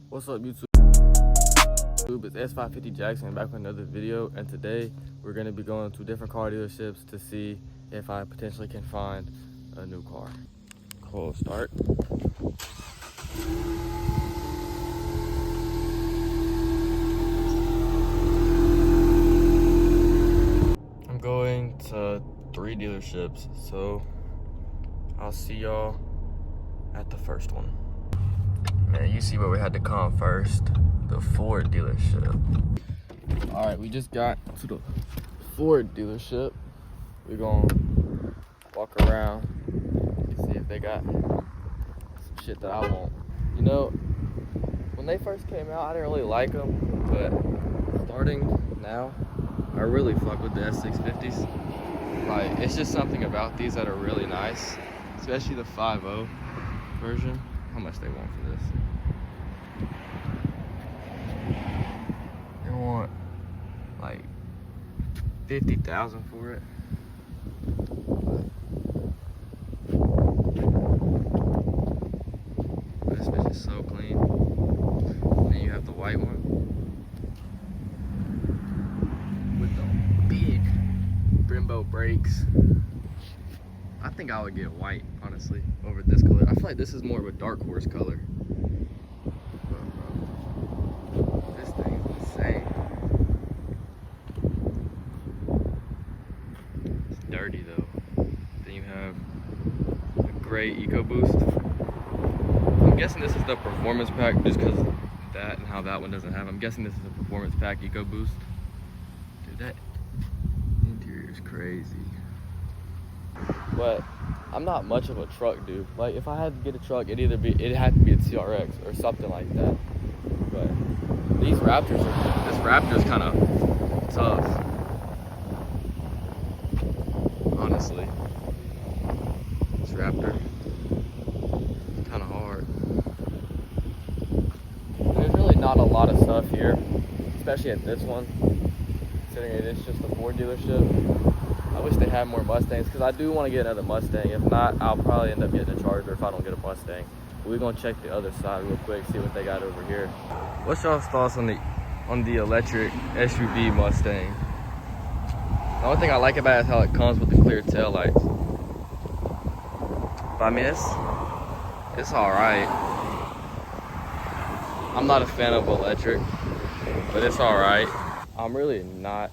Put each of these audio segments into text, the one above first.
What's up, YouTube? It's S550 Jackson back with another video, and today we're going to be going to different car dealerships to see if I potentially can find a new car. Cool start. I'm going to 3 dealerships, so I'll see y'all at the first one. Man, you see where we had to come first. The Ford dealership. All right, we just got to the Ford dealership. We're gonna walk around and see if they got some shit that I want. You know, when they first came out, I didn't really like them, but starting now, I really fuck with the S650s. Like, it's just something about these that are really nice, especially the 5.0 version. How much they want for this? They want like 50,000 for it. This bitch is so clean. And then you have the white one with the big Brembo brakes. I think I would get white, honestly, over this color. I feel like this is more of a dark horse color. But, bro, this thing is insane. It's dirty though. Then you have the gray EcoBoost. I'm guessing this is the performance pack just because of that and how that one doesn't have. I'm guessing this is a performance pack EcoBoost. Dude, that interior is crazy. But I'm not much of a truck dude. Like, if I had to get a truck, it'd had to be a TRX or something like that. But these Raptors this Raptor's kind of tough, honestly. This Raptor, kind of hard. There's really not a lot of stuff here, especially at this one, considering it is just a Ford dealership. I wish they had more Mustangs, because I do want to get another Mustang. If not, I'll probably end up getting a Charger if I don't get a Mustang. But we're going to check the other side real quick, see what they got over here. What's y'all's thoughts on the electric SUV Mustang? The only thing I like about it is how it comes with the clear tail lights. But I mean, it's alright. I'm not a fan of electric, but it's alright. I'm really not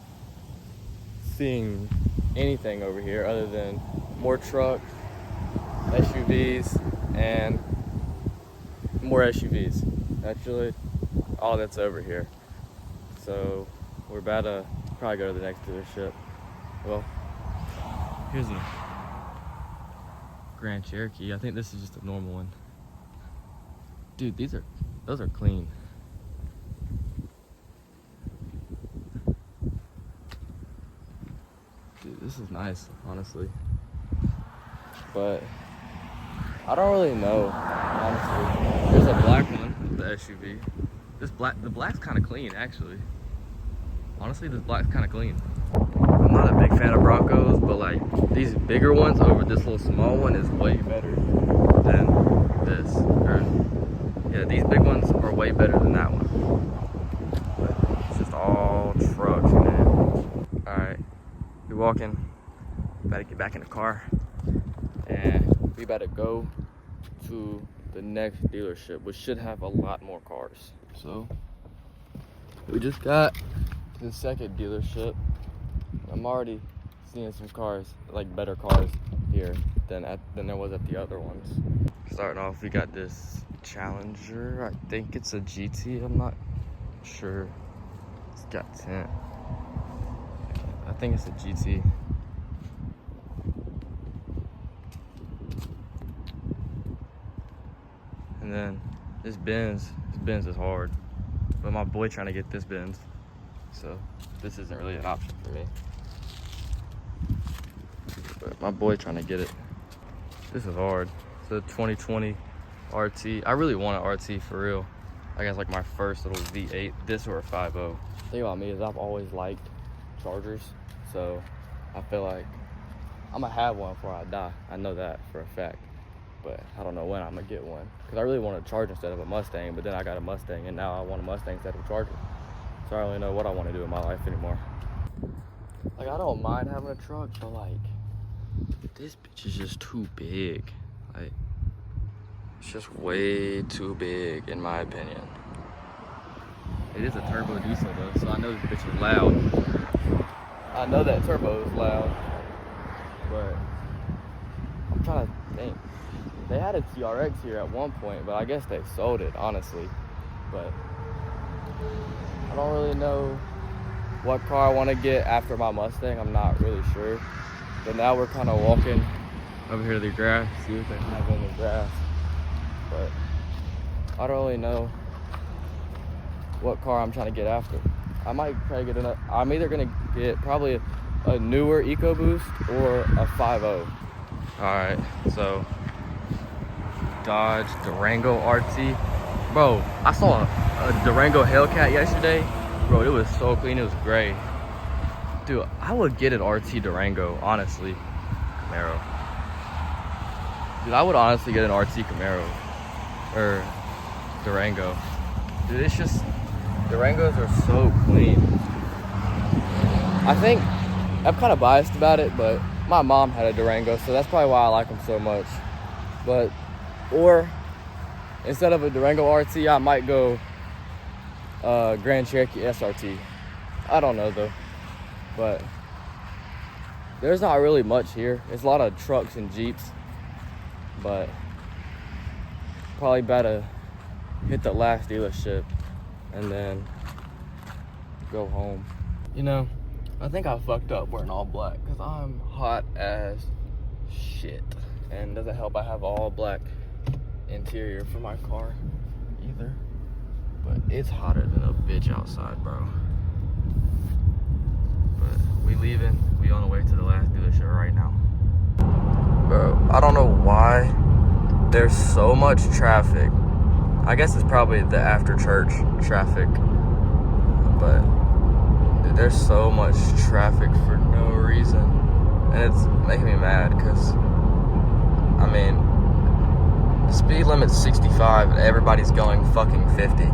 seeing anything over here other than more trucks, SUVs, and more SUVs. That's really all that's over here. So we're about to probably go to the next dealership. Well, here's a Grand Cherokee. I think this is just a normal one. Dude, those are clean. Dude, this is nice, honestly. But I don't really know, honestly. There's a black one with the SUV. The black's kind of clean, actually. Honestly, this black's kind of clean. I'm not a big fan of Broncos, but like these bigger ones over this little small one is way better than this. Yeah, these big ones are way better than that one. But it's just all trucks, man. All right. We're walking, about to get back in the car, and we better go to the next dealership, which should have a lot more cars. So we just got to the second dealership. I'm already seeing some cars, like better cars here than there was at the other ones. Starting off, we got this Challenger. I think it's a GT, I'm not sure. It's got tint. I think it's a GT. And then this Benz is hard. But my boy trying to get this Benz. So this isn't really an option for me. But my boy trying to get it. This is hard. It's a 2020 RT. I really want an RT for real. I guess like my first little V8, this or a 5.0. The thing about me is I've always liked Chargers, so I feel like I'm gonna have one before I die. I know that for a fact. but I don't know when I'm gonna get one. Cause I really want a Charger instead of a Mustang, but then I got a Mustang, and now I want a Mustang instead of a Charger. So I don't really know what I want to do in my life anymore. Like, I don't mind having a truck, but like, this bitch is just too big. Like, it's just way too big in my opinion. It is a turbo diesel though, so I know this bitch is loud. I know that turbo is loud, but I'm trying to think. They had a TRX here at one point, but I guess they sold it, honestly. But I don't really know what car I want to get after my Mustang. I'm not really sure. But now we're kind of walking over here to the grass, see what they have in the grass. But I don't really know what car I'm trying to get after. I might try to get another. I'm either gonna get probably a newer EcoBoost or a 5.0. All right, so Dodge Durango RT. Bro, I saw a Durango Hellcat yesterday. Bro, it was so clean, it was gray. Dude, I would get an RT Durango, honestly. Camaro. Dude, I would honestly get an RT Camaro. Or Durango. Dude, it's just, Durangos are so clean. I think, I'm kind of biased about it, but my mom had a Durango, so that's probably why I like them so much. But, or, instead of a Durango RT, I might go Grand Cherokee SRT. I don't know though, but there's not really much here. It's a lot of trucks and Jeeps, but probably better hit the last dealership and then go home. You know, I think I fucked up wearing all black because I'm hot as shit, and doesn't help I have all black interior for my car either. But it's hotter than a bitch outside, bro. But we leaving. We on the way to the last dealership right now. Bro, I don't know why there's so much traffic. I guess it's probably the after church traffic. But dude, there's so much traffic for no reason. And it's making me mad because, I mean, the speed limit's 65 and everybody's going fucking 50.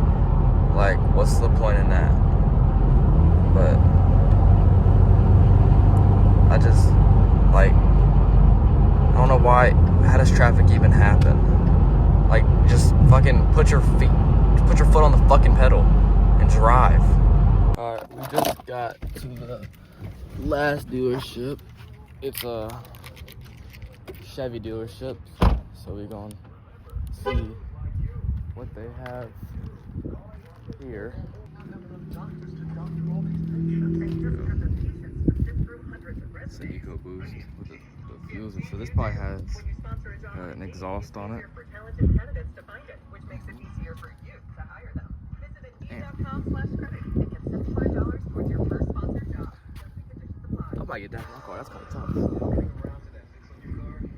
Like, what's the point in that? But I just, like, I don't know why, how does traffic even happen? Like, just fucking put your foot on the fucking pedal and drive. Alright, we just got to the last dealership. It's a Chevy dealership, so we're gonna see what they have here. It's an EcoBoost with the fuels. So this probably has an exhaust on it. I might get that in my car. That's kind of tough.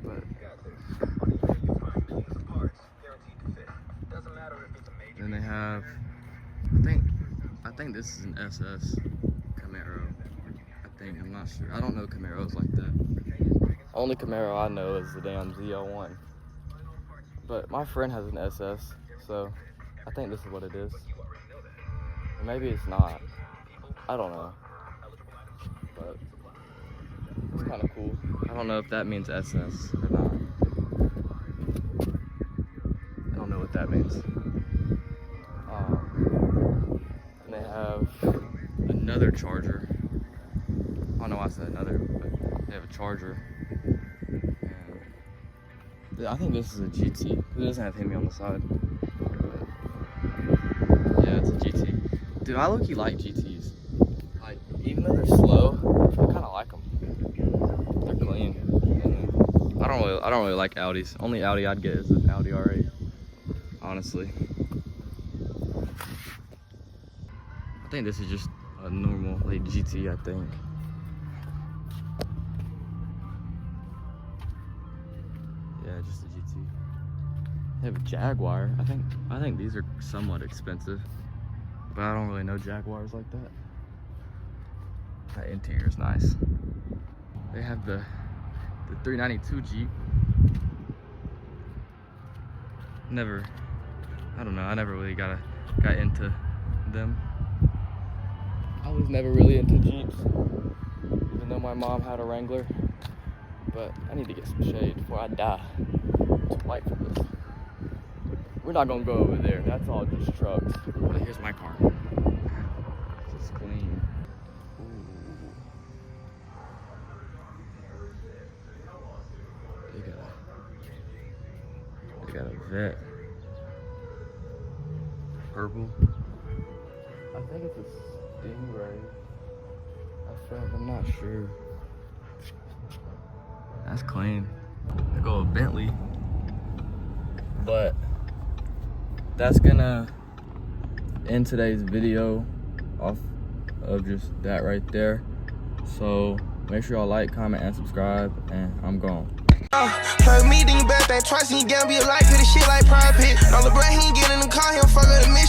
But then they have, I think this is an SS Camaro. I'm not sure. I don't know Camaros like that. Only Camaro I know is the damn Z01. But my friend has an SS, so I think this is what it is. Or maybe it's not. I don't know. But it's kind of cool. I don't know if that means SS or not. I don't know what that means. And they have another Charger. I don't know why I said another, but they have a Charger. And I think this is a GT. It doesn't have Hemi on the side. But yeah, it's a GT. Dude, I low-key like GTs. Like, even though they're slow, I kind of like them. They're clean. And I don't really like Audis. Only Audi I'd get is an Audi R8. Honestly. I think this is just a normal like GT, I think. Yeah, just a GT. They have a Jaguar. I think these are somewhat expensive, but I don't really know Jaguars like that. That interior is nice. They have the 392 Jeep. I don't know, I never really got into them. I was never really into Jeeps, even though my mom had a Wrangler. But I need to get some shade before I die. It's white for this. We're not gonna go over there. That's all just trucks. But here's my car. This is clean. Ooh. They got a vet. Purple. I think it's a Stingray. I'm not sure. That's clean. I go with Bentley. But that's gonna end today's video off of just that right there. So make sure y'all like, comment, and subscribe, and I'm gone. Heard me, then you bet that twice, and you gamble your life, hit the shit like private. All the bread he ain't getting in the car, he'll fuck up the mission.